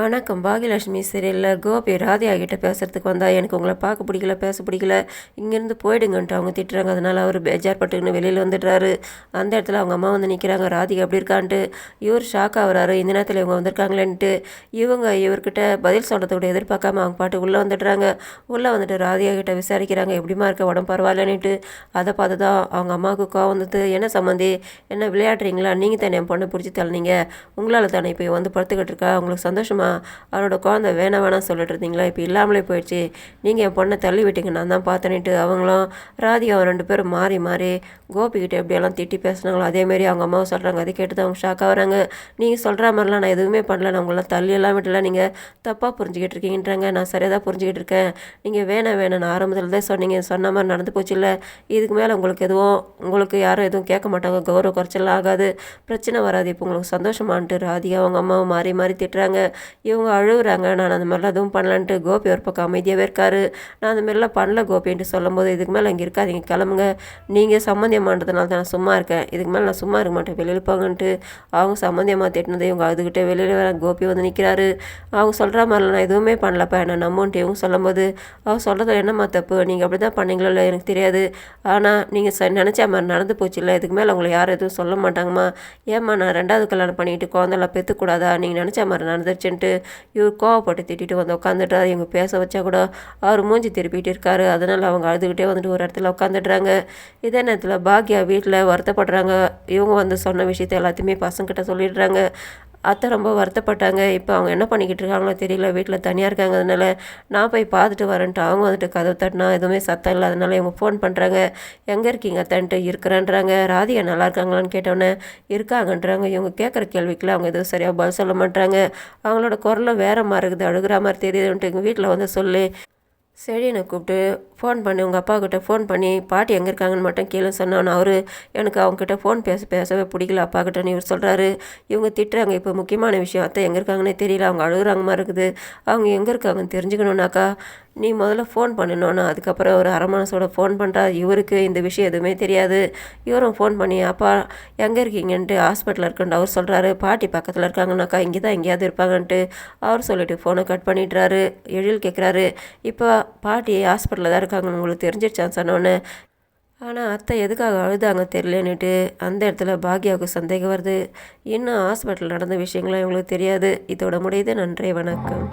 வணக்கம். பாகியலட்சுமி சீரியல்ல கோபி ராதிகா கிட்ட பேசுறதுக்கு வந்தா, எனக்கு உங்கள பார்க்க பிடிக்கல, பேச பிடிக்கல, இங்கேருந்து போயிடுங்கன்ட்டு அவங்க திட்டுறாங்க. அதனால அவர் பேஜார் பட்டுக்குன்னு வெளியில் வந்துடுறாரு. அந்த இடத்துல அவங்க அம்மா வந்து நிற்கிறாங்க. ராதிகா எப்படி இருக்கான்ட்டு இவர் ஷாக் ஆகுறாரு. இந்த நேரத்தில் இவங்க வந்திருக்காங்களேன்ட்டு இவர்கிட்ட பதில் சொல்கிறத கூட எதிர்பார்க்காம அவங்க பாட்டு உள்ளே வந்துடுறாங்க. உள்ளே வந்துட்டு ராதிகா கிட்ட விசாரிக்கிறாங்க, எப்படிமா இருக்க, உடம்பு பரவாயில்லன்னுட்டு. அதை பார்த்து தான் அவங்க அம்மாவுக்கு கோவம் வந்தது. என்ன சம்மந்தி, என்ன விளையாடுறீங்களா, நீங்கள் தானே என் பொண்ணை பிடிச்சி தள்ளினீங்க, உங்களால் தானே இப்போ வந்து படுத்துக்கிட்டு இருக்கா, உங்களுக்கு சந்தோஷமா, அவரோட குழந்தை வேணாம் சொல்லிட்டு இருந்தீங்களா, இப்போ இல்லாமலே போயிடுச்சு, நீங்கள் என் பொண்ணை தள்ளி விட்டீங்க, நான் தான் பார்த்தேன்ட்டு அவங்களும் ராதிகா ரெண்டு பேரும் மாறி மாறி கோபிக்கிட்ட எப்படியெல்லாம் திட்டி பேசுனாங்களோ அதேமாரி அவங்க அம்மாவும் சொல்கிறாங்க. அதை கேட்டு தான் அவங்க ஷாக் ஆகிறாங்க. நீங்கள் சொல்கிற மாதிரிலாம் நான் எதுவுமே பண்ணல, நான் உங்களெலாம் தள்ளியெல்லாம் விடல, நீங்கள் தப்பாக புரிஞ்சுக்கிட்டு இருக்கீங்கன்றாங்க. நான் சரியாக தான் புரிஞ்சுக்கிட்டு இருக்கேன், நீங்கள் வேணாம் நான் ஆரம்பத்தில் தான் சொன்னீங்க, சொன்ன மாதிரி நடந்து போச்சு இல்லை, இதுக்கு மேலே உங்களுக்கு யாரும் எதுவும் கேட்க மாட்டாங்க, கௌரவ குறைச்சலாம் ஆகாது, பிரச்சனை வராது, இப்போ உங்களுக்கு சந்தோஷமான்ட்டு ராதிகா அவங்க அம்மாவும் மாறி மாறி திட்டுறாங்க. இவங்க அழுகுறாங்க. நான் அந்த மாதிரிலாம் எதுவும் பண்ணலான்ட்டு கோபி ஒரு பக்கம் அமைதியாகவே இருக்காரு. நான் அந்த மாதிரிலாம் பண்ணல கோபின்ட்டு சொல்லும்போது, இதுக்கு மேலே இங்கே இருக்காதீங்க, கிளம்புங்க, நீங்கள் சம்மந்தியமானதுனால தான் நான் சும்மா இருக்கேன், இதுக்கு மேலே நான் சும்மா இருக்க மாட்டேன், வெளியில் போங்கன்ட்டு அவங்க சம்மந்தியமாக திட்டினது இவங்க அதுக்கிட்டே வெளியில் வர கோபி வந்து நிற்கிறாரு. அவங்க சொல்கிற மாதிரிலாம் நான் எதுவுமே பண்ணலப்பா, என்ன நம்புன்ட்டு இவங்க சொல்லும்போது, அவங்க சொல்கிறது என்னம்மா தப்பு, நீங்கள் அப்படி தான் பண்ணீங்களோ இல்லை எனக்கு தெரியாது, ஆனால் நீங்கள் நினச்ச மாதிரி நடந்து போச்சு இல்லை, இதுக்கு மேலே உங்களை யாரும் எதுவும் சொல்ல மாட்டாங்கம்மா, ஏம்மா நான் ரெண்டாவது கல்யாணம் பண்ணிட்டு குழந்தைலாம் பெற்றுக்கூடாதா, நீங்கள் நினச்ச மாதிரி நடந்துருச்சுன்ட்டு இவர் கோவப்பட்டு திட்டிட்டு வந்து உட்காந்துட்டார். இவங்க பேச வச்சா கூட அவர் மூஞ்சி திருப்பிட்டு இருக்காரு. அதனால் அவங்க அழுதுகிட்டே வந்துட்டு ஒரு இடத்துல உட்காந்துடுறாங்க. இதே நேரத்தில் பாக்யா வீட்டில் வருத்தப்படுறாங்க. இவங்க வந்து சொன்ன விஷயத்த எல்லாத்தையுமே பசங்கிட்ட சொல்லிடுறாங்க. அத்தை ரொம்ப வருத்தப்பட்டாங்க. இப்போ அவங்க என்ன பண்ணிக்கிட்டு இருக்காங்களோ தெரியல, வீட்டில் தனியாக இருக்காங்க, அதனால நான் போய் பார்த்துட்டு வரேன்ட்டு அவங்க வந்துட்டு கதவு தட்டினா எதுவுமே சத்தம் இல்லை. அதனால இவங்க ஃபோன் பண்ணுறாங்க, எங்கே இருக்கீங்க அத்தைன்ட்டு. இருக்கிறேன்றாங்க. ராதிகா நல்லா இருக்காங்களான்னு கேட்டோன்னே இருக்காங்கன்றாங்க. இவங்க கேட்குற கேள்விக்கெலாம் அவங்க எதுவும் சரியாக பதில் சொல்ல மாட்டாங்க. அவங்களோட குரலும் வேற மாதிரி இருக்குது, அழுகிற மாதிரி தெரியுதுன்ட்டு எங்கள் வீட்டில் வந்து சொல்லி செடியனை கூப்பிட்டு ஃபோன் பண்ணி உங்கள் அப்பாக்கிட்ட ஃபோன் பண்ணி பாட்டி எங்கே இருக்காங்கன்னு மட்டும் கேளுன்னு சொன்னான்னு அவர் எனக்கு அவங்கக்கிட்ட ஃபோன் பேசவே பிடிக்கல அப்பாக்கிட்டன்னு இவர் சொல்கிறாரு. இவங்க திட்டுறாங்க. இப்போ முக்கியமான விஷயம், அத்தை எங்கே இருக்காங்கன்னே தெரியல, அவங்க அழுகுறாங்க மாதிரி இருக்குது, அவங்க எங்கே இருக்காங்கன்னு தெரிஞ்சுக்கணுன்னாக்கா நீ முதல்ல ஃபோன் பண்ணணும்னா. அதுக்கப்புறம் ஒரு அரை மனசோட ஃபோன் பண்ணுறா. இவருக்கு இந்த விஷயம் எதுவுமே தெரியாது. இவரும் ஃபோன் பண்ணி அப்பா எங்கே இருக்கீங்கன்ட்டு ஹாஸ்பிட்டலில் இருக்குன்ட்டு அவர் சொல்கிறாரு. பாட்டி பக்கத்தில் இருக்காங்கன்னாக்கா இங்கே தான் எங்கேயாவது இருப்பாங்கன்ட்டு அவர் சொல்லிவிட்டு ஃபோனை கட் பண்ணிடுறாரு. எழில் கேட்குறாரு, இப்போ பாட்டி ஹாஸ்பிட்டலில் தான் இருக்காங்கன்னு உங்களுக்கு தெரிஞ்சிருச்சான்னு சொன்னோன்னே, ஆனால் அத்தை எதுக்காக அழுதாங்க தெரியலன்னுட்டு அந்த இடத்துல பாக்யாவுக்கு சந்தேகம் வருது. இன்னும் ஹாஸ்பிட்டல் நடந்த விஷயங்கள்லாம் இவங்களுக்கு தெரியாது. இதோட முடியுது. நன்றி, வணக்கம்.